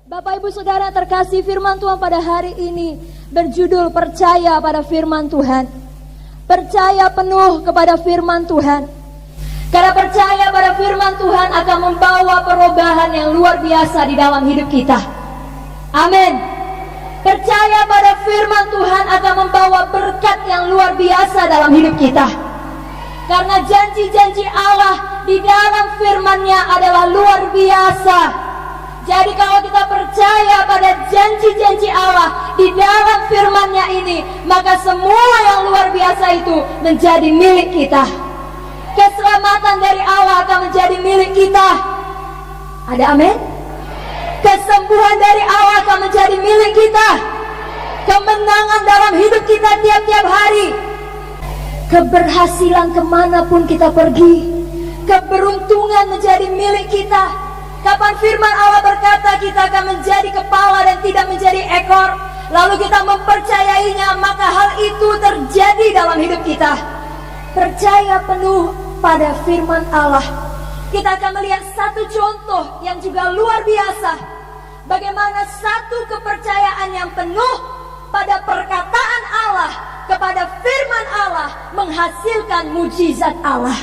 Bapak Ibu Saudara terkasih, firman Tuhan pada hari ini berjudul percaya pada firman Tuhan. Percaya penuh kepada firman Tuhan. Karena percaya pada firman Tuhan akan membawa perubahan yang luar biasa di dalam hidup kita. Amin. Percaya pada firman Tuhan akan membawa berkat yang luar biasa dalam hidup kita. Karena janji-janji Allah di dalam firman-Nya adalah luar biasa. Jadi kalau kita percaya pada janji-janji Allah di dalam firman-Nya ini, maka semua yang luar biasa itu menjadi milik kita. Keselamatan dari Allah akan menjadi milik kita. Ada amin? Kesembuhan dari Allah akan menjadi milik kita. Kemenangan dalam hidup kita tiap-tiap hari. Keberhasilan kemanapun kita pergi. Keberuntungan menjadi milik kita. Kapan firman Allah berkata kita akan menjadi kepala dan tidak menjadi ekor, lalu kita mempercayainya, maka hal itu terjadi dalam hidup kita. Percaya penuh pada firman Allah. Kita akan melihat satu contoh yang juga luar biasa. Bagaimana satu kepercayaan yang penuh pada perkataan Allah, kepada firman Allah, menghasilkan mujizat Allah.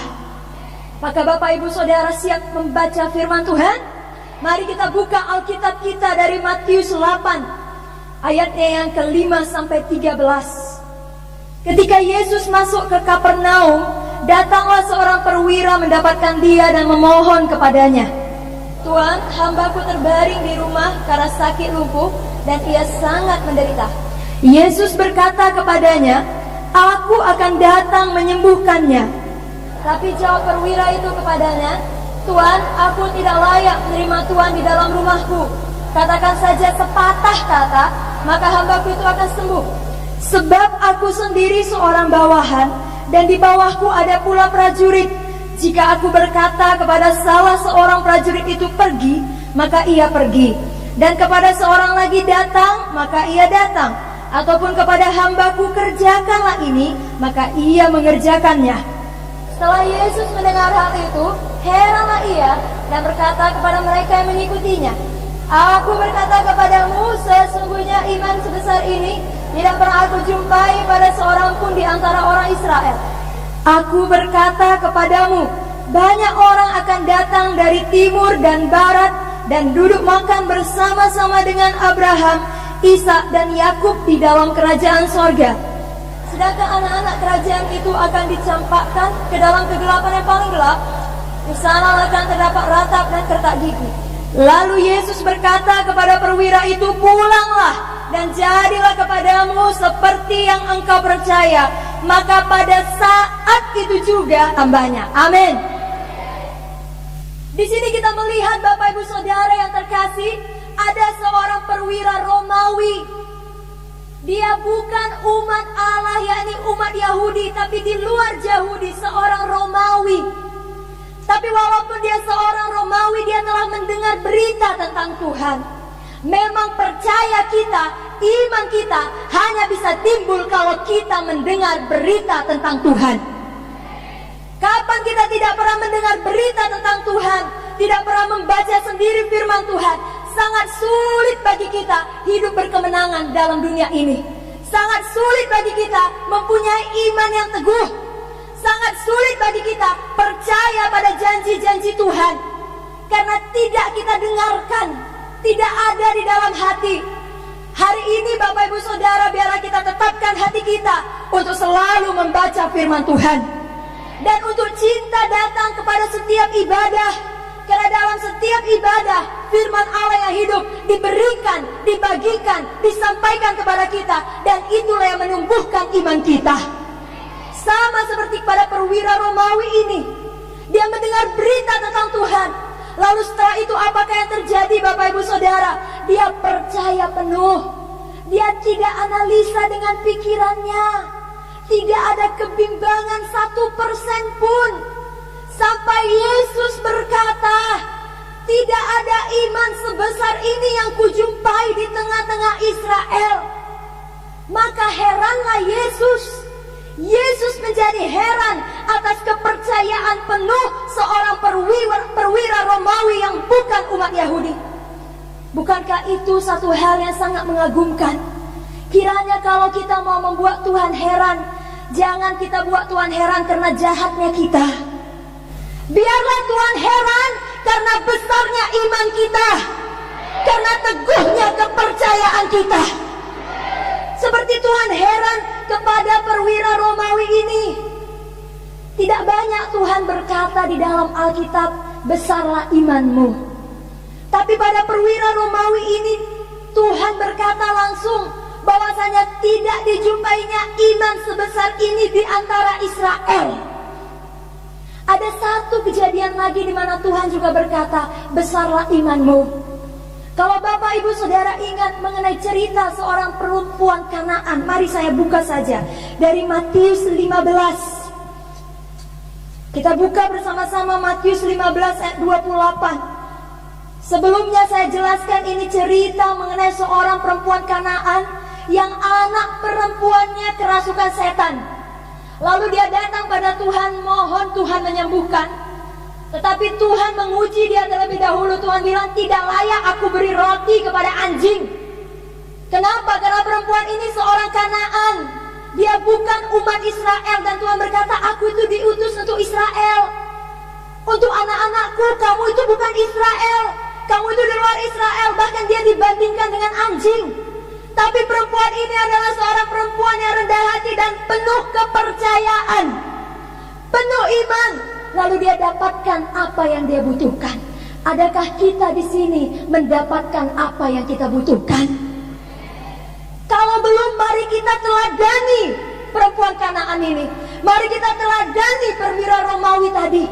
Maka Bapak Ibu Saudara siap membaca firman Tuhan? Mari kita buka Alkitab kita dari Matius 8 ayatnya yang ke-5 sampai 13. Ketika Yesus masuk ke Kapernaum, datanglah seorang perwira mendapatkan dia dan memohon kepadanya, "Tuan, hambaku terbaring di rumah karena sakit lumpuh dan ia sangat menderita." Yesus berkata kepadanya, "Aku akan datang menyembuhkannya." Tapi jawab perwira itu kepadanya, "Tuan, aku tidak layak menerima Tuan di dalam rumahku. Katakan saja sepatah kata, maka hambaku itu akan sembuh. Sebab aku sendiri seorang bawahan, dan di bawahku ada pula prajurit. Jika aku berkata kepada salah seorang prajurit itu pergi, maka ia pergi. Dan kepada seorang lagi datang, maka ia datang. Ataupun kepada hambaku kerjakanlah ini, maka ia mengerjakannya." Setelah Yesus mendengar hal itu, heranlah ia dan berkata kepada mereka yang mengikutinya, "Aku berkata kepadamu, sesungguhnya iman sebesar ini tidak pernah aku jumpai pada seorang pun di antara orang Israel. Aku berkata kepadamu, banyak orang akan datang dari timur dan barat dan duduk makan bersama-sama dengan Abraham, Ishak dan Yakub di dalam kerajaan sorga. Sedangkan anak-anak kerajaan itu akan dicampakkan ke dalam kegelapan yang paling gelap. Di sana akan terdapat ratap dan kertak gigi." Lalu Yesus berkata kepada perwira itu, "Pulanglah dan jadilah kepadamu seperti yang engkau percaya." Maka pada saat itu juga tambahnya. Amin. Di sini kita melihat Bapak Ibu Saudara yang terkasih, ada seorang perwira Romawi. Dia bukan umat Allah, yakni umat Yahudi, tapi di luar Yahudi, seorang Romawi. Tapi walaupun dia seorang Romawi, dia telah mendengar berita tentang Tuhan. Memang percaya kita, iman kita hanya bisa timbul kalau kita mendengar berita tentang Tuhan. Kapan kita tidak pernah mendengar berita tentang Tuhan, tidak pernah membaca sendiri firman Tuhan, sangat sulit bagi kita hidup berkemenangan dalam dunia ini. Sangat sulit bagi kita mempunyai iman yang teguh. Sangat sulit bagi kita percaya pada janji-janji Tuhan. Karena tidak kita dengarkan, tidak ada di dalam hati. Hari ini Bapak Ibu Saudara, biarlah kita tetapkan hati kita untuk selalu membaca firman Tuhan. Dan untuk cinta datang kepada setiap ibadah. Karena dalam setiap ibadah, firman Allah yang hidup diberikan, dibagikan, disampaikan kepada kita. Dan itulah yang menumbuhkan iman kita. Sama seperti pada perwira Romawi ini. Dia mendengar berita tentang Tuhan. Lalu setelah itu apakah yang terjadi Bapak Ibu Saudara? Dia percaya penuh. Dia tidak analisa dengan pikirannya. Tidak ada kebimbangan 1% pun. Sampai Yesus berkata, "Tidak ada iman sebesar ini yang kujumpai di tengah-tengah Israel." Maka heranlah Yesus. Yesus menjadi heran atas kepercayaan penuh seorang perwira Romawi yang bukan umat Yahudi. Bukankah itu satu hal yang sangat mengagumkan? Kiranya kalau kita mau membuat Tuhan heran, jangan kita buat Tuhan heran karena jahatnya kita. Biarlah Tuhan heran karena besarnya iman kita, karena teguhnya kepercayaan kita. Seperti Tuhan heran kepada perwira Romawi ini. Tidak banyak Tuhan berkata di dalam Alkitab, besarlah imanmu. Tapi pada perwira Romawi ini Tuhan berkata langsung bahwasanya tidak dijumpainya iman sebesar ini di antara Israel. Ada satu kejadian lagi di mana Tuhan juga berkata, besarlah imanmu. Kalau Bapak Ibu Saudara ingat mengenai cerita seorang perempuan Kanaan, mari saya buka saja dari Matius 15. Kita buka bersama-sama Matius 15 ayat 28. Sebelumnya saya jelaskan ini cerita mengenai seorang perempuan Kanaan yang anak perempuannya kerasukan setan. Lalu dia datang pada Tuhan, mohon Tuhan menyembuhkan. Tetapi Tuhan menguji dia terlebih dahulu. Tuhan bilang, tidak layak aku beri roti kepada anjing. Kenapa? Karena perempuan ini seorang Kanaan. Dia bukan umat Israel. Dan Tuhan berkata, aku itu diutus untuk Israel. Untuk anak-anakku, kamu itu bukan Israel. Kamu itu di luar Israel. Bahkan dia dibandingkan dengan anjing. Tapi perempuan ini adalah seorang perempuan yang rendah hati dan penuh kepercayaan, penuh iman. Lalu dia dapatkan apa yang dia butuhkan. Adakah kita di sini mendapatkan apa yang kita butuhkan? Kalau belum, mari kita teladani perempuan Kanaan ini. Mari kita teladani perwira Romawi tadi.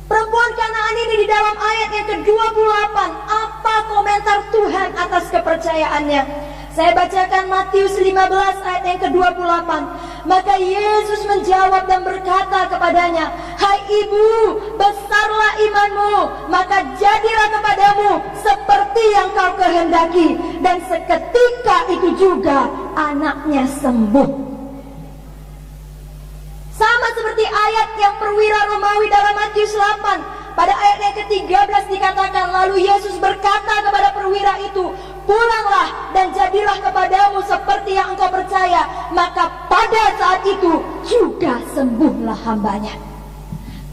Perempuan Kanaan ini di dalam ayat yang ke-28, apa komentar Tuhan atas kepercayaannya? Saya bacakan Matius 15 ayat yang ke-28. Maka Yesus menjawab dan berkata kepadanya, hai ibu, besarlah imanmu, maka jadilah kepadamu seperti yang kau kehendaki. Dan seketika itu juga anaknya sembuh. Sama seperti ayat yang perwira Romawi dalam Matius 8. Pada ayat yang ke-13 dikatakan, lalu Yesus berkata kepada perwira itu, pulanglah dan jadilah kepadamu seperti yang engkau percaya. Maka pada saat itu juga sembuhlah hambanya.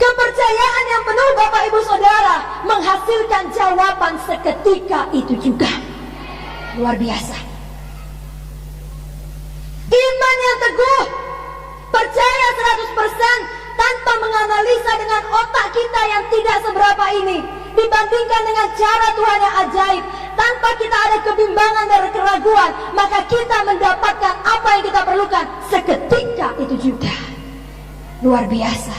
Kepercayaan yang penuh Bapak Ibu Saudara menghasilkan jawaban seketika itu juga. Luar biasa. Iman yang teguh, percaya 100% tanpa menganalisa dengan otak kita yang tidak seberapa ini, dibandingkan dengan cara Tuhan yang ajaib. Tanpa kita ada kebimbangan dan keraguan, maka kita mendapatkan apa yang kita perlukan seketika itu juga. Luar biasa.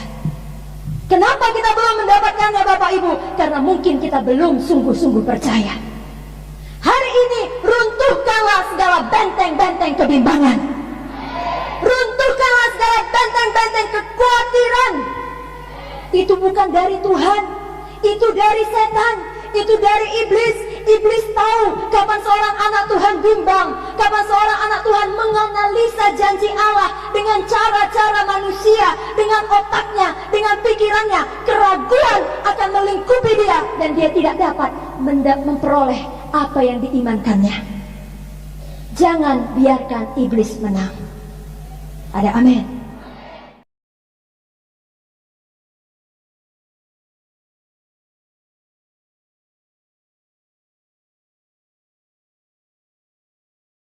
Kenapa kita belum mendapatkannya Bapak Ibu? Karena mungkin kita belum sungguh-sungguh percaya. Hari ini runtuhkanlah segala benteng-benteng kebimbangan. Runtuhkanlah segala benteng-benteng kekhawatiran. Itu bukan dari Tuhan, itu dari setan, itu dari iblis. Iblis tahu kapan seorang anak Tuhan bimbang, kapan seorang anak Tuhan menganalisa janji Allah dengan cara-cara manusia, dengan otaknya, dengan pikirannya. Keraguan akan melingkupi dia dan dia tidak dapat memperoleh apa yang diimankannya. Jangan biarkan iblis menang. Ada amin.